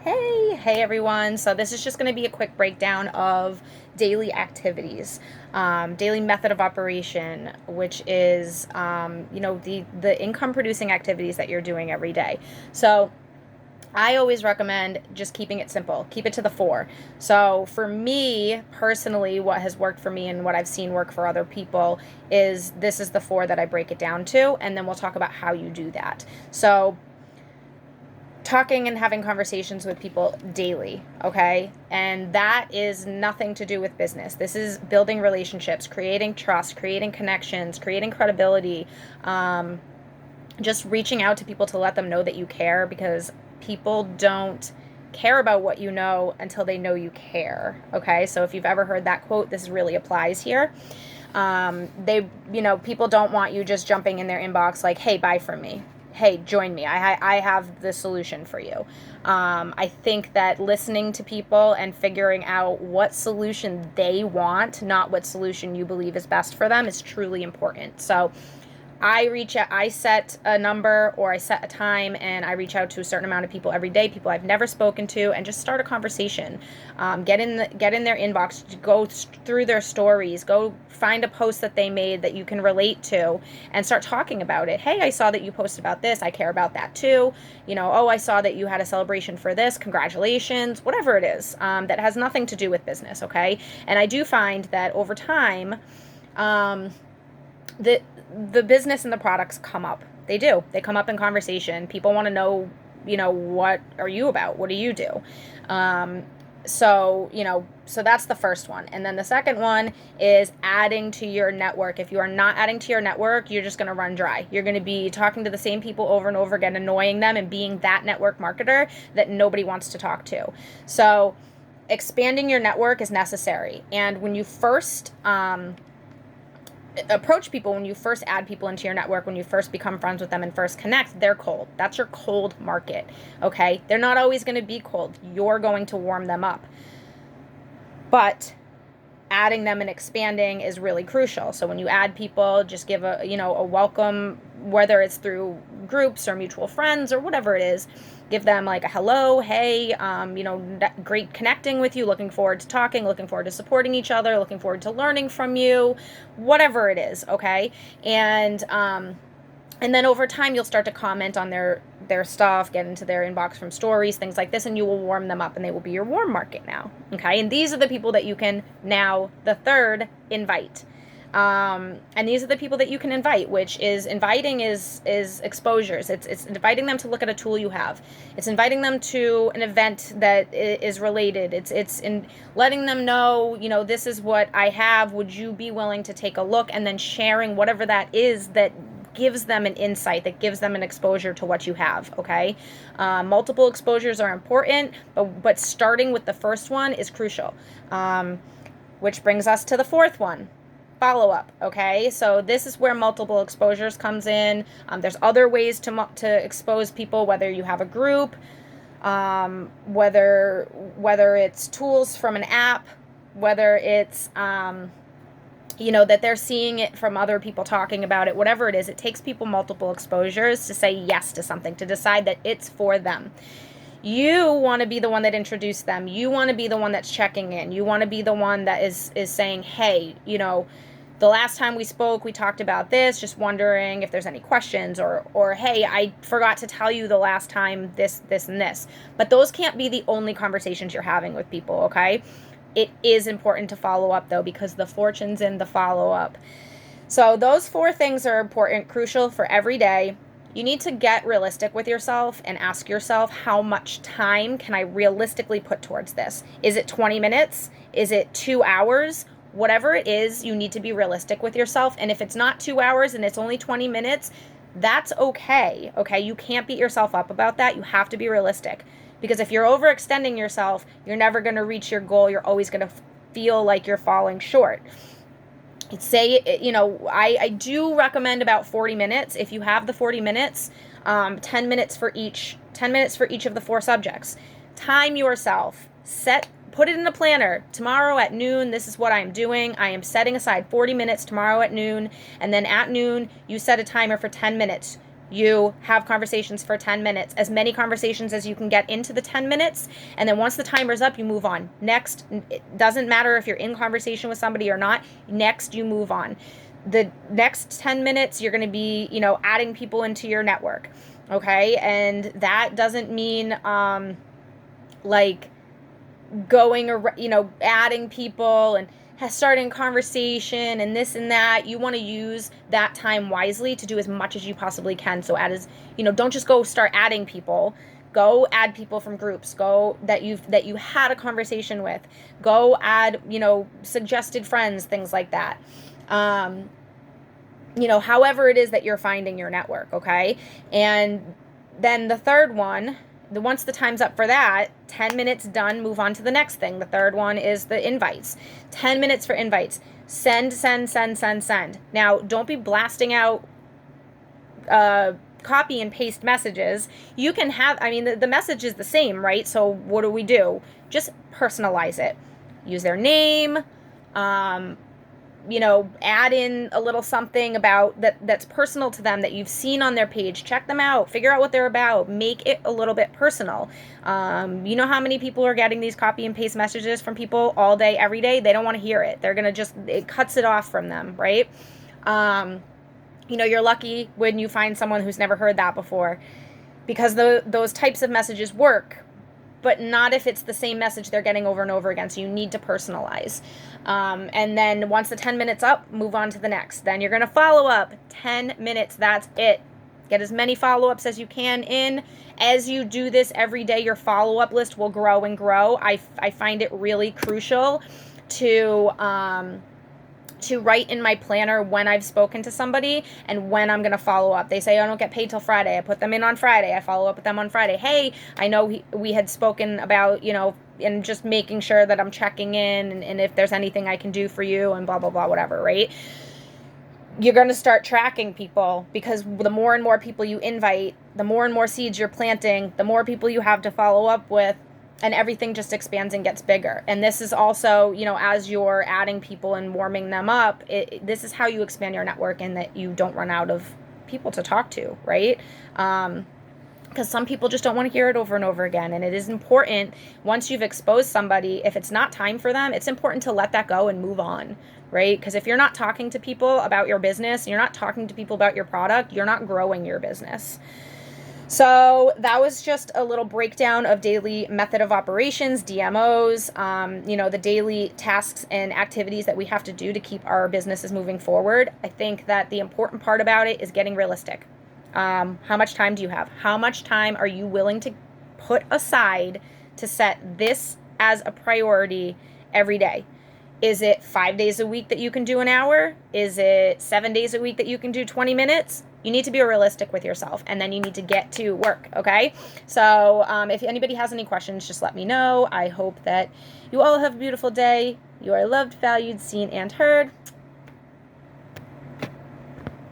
Hey everyone. So this is just going to be a quick breakdown of daily activities, daily method of operation, which is, the income producing activities that you're doing every day. So I always recommend just keeping it simple. Keep it to the four. So for me personally, what has worked for me and what I've seen work for other people is this is the four that I break it down to, and then we'll talk about how you do that. So talking and having conversations with people daily, okay? And that is nothing to do with business. This is building relationships, creating trust, creating connections, creating credibility, just reaching out to people to let them know that you care, because people don't care about what you know until they know you care, okay? So if you've ever heard that quote, this really applies here. People don't want you just jumping in their inbox like, hey, buy from me. Hey, join me. I have the solution for you. I think that listening to people and figuring out what solution they want, not what solution you believe is best for them, is truly important. So I reach out, I set a number or I set a time and I reach out to a certain amount of people every day, people I've never spoken to, and just start a conversation. Get in their inbox, go through their stories, go find a post that they made that you can relate to and start talking about it. Hey, I saw that you posted about this. I care about that too. Oh, I saw that you had a celebration for this. Congratulations. Whatever it is, that has nothing to do with business. Okay. And I do find that over time, the business and the products come up. They do. They come up in conversation. People want to know, what are you about? What do you do? So that's the first one. And then the second one is adding to your network. If you are not adding to your network, you're just going to run dry. You're going to be talking to the same people over and over again, annoying them and being that network marketer that nobody wants to talk to. So expanding your network is necessary. And when you first, approach people, when you first add people into your network, when you first become friends with them and first connect, they're cold. That's your cold market, okay? They're not always going to be cold. You're going to warm them up. But adding them and expanding is really crucial. So when you add people, just give a welcome, whether it's through groups or mutual friends or whatever it is. Give them like a hello, hey, great connecting with you, looking forward to talking, looking forward to supporting each other, looking forward to learning from you, whatever it is, okay? And then over time, you'll start to comment on their stuff, get into their inbox from stories, things like this, and you will warm them up, and they will be your warm market now, okay? And these are the people that you can now, the third, invite. And these are the people that you can invite, which is inviting is exposures. It's inviting them to look at a tool you have. It's inviting them to an event that is related. It's in letting them know, this is what I have. Would you be willing to take a look? And then sharing whatever that is that gives them an insight, that gives them an exposure to what you have, okay? Multiple exposures are important, but starting with the first one is crucial, which brings us to the fourth one. Follow-up, okay? So this is where multiple exposures comes in. There's other ways to expose people, whether you have a group, whether it's tools from an app, whether it's that they're seeing it from other people talking about it, whatever it is. It takes people multiple exposures to say yes to something, to decide that it's for them. You want to be the one that introduced them. You want to be the one that's checking in. You want to be the one that is saying, hey, the last time we spoke, we talked about this, just wondering if there's any questions, or hey, I forgot to tell you the last time this, and this. But those can't be the only conversations you're having with people, okay? It is important to follow up, though, because the fortune's in the follow-up. So those four things are important, crucial for every day. You need to get realistic with yourself and ask yourself, how much time can I realistically put towards this? Is it 20 minutes? Is it 2 hours? Whatever it is, you need to be realistic with yourself. And if it's not 2 hours and it's only 20 minutes, that's okay, okay? You can't beat yourself up about that. You have to be realistic. Because if you're overextending yourself, you're never going to reach your goal. You're always going to feel like you're falling short. I do recommend about 40 minutes. If you have the 40 minutes, 10 minutes for each of the four subjects. Time yourself. Put it in a planner. Tomorrow at noon, this is what I'm doing. I am setting aside 40 minutes tomorrow at noon. And then at noon, you set a timer for 10 minutes. You have conversations for 10 minutes, as many conversations as you can get into the 10 minutes. And then once the timer's up, you move on. Next, it doesn't matter if you're in conversation with somebody or not. Next, you move on. The next 10 minutes, you're going to be, adding people into your network. Okay. And that doesn't mean, like going, adding people and starting conversation and this and that. You want to use that time wisely to do as much as you possibly can. So don't just go start adding people. Go add people from groups. Go that you had a conversation with. Go add, suggested friends, things like that. However it is that you're finding your network, okay? And then the third one, once the time's up for that, 10 minutes done, move on to the next thing. The third one is the invites. 10 minutes for invites. Send. Now, don't be blasting out copy and paste messages. You can have, the message is the same, right? So what do? Just personalize it. Use their name, add in a little something about that's personal to them that you've seen on their page. Check them out, figure out what they're about, make it a little bit personal. You know how many people are getting these copy and paste messages from people all day, every day? They don't want to hear it. They're going to it cuts it off from them, right? You're lucky when you find someone who's never heard that before, because those types of messages work, but not if it's the same message they're getting over and over again. So you need to personalize. And then once the 10 minutes up, move on to the next. Then you're going to follow up. 10 minutes, that's it. Get as many follow-ups as you can in. As you do this every day, your follow-up list will grow and grow. I find it really crucial to write in my planner when I've spoken to somebody and when I'm going to follow up. They say, I don't get paid till Friday. I put them in on Friday. I follow up with them on Friday. Hey, I know we had spoken about, and just making sure that I'm checking in and if there's anything I can do for you and blah, blah, blah, whatever, right? You're going to start tracking people, because the more and more people you invite, the more and more seeds you're planting, the more people you have to follow up with, and everything just expands and gets bigger. And this is also, as you're adding people and warming them up, this is how you expand your network and that you don't run out of people to talk to, right? Because some people just don't want to hear it over and over again. And it is important, once you've exposed somebody, if it's not time for them, it's important to let that go and move on, right? Because if you're not talking to people about your business, you're not talking to people about your product, you're not growing your business. So that was just a little breakdown of daily method of operations, DMOs, the daily tasks and activities that we have to do to keep our businesses moving forward. I think that the important part about it is getting realistic. How much time do you have? How much time are you willing to put aside to set this as a priority every day? Is it 5 days a week that you can do an hour? Is it 7 days a week that you can do 20 minutes? You need to be realistic with yourself, and then you need to get to work, okay? So if anybody has any questions, just let me know. I hope that you all have a beautiful day. You are loved, valued, seen, and heard.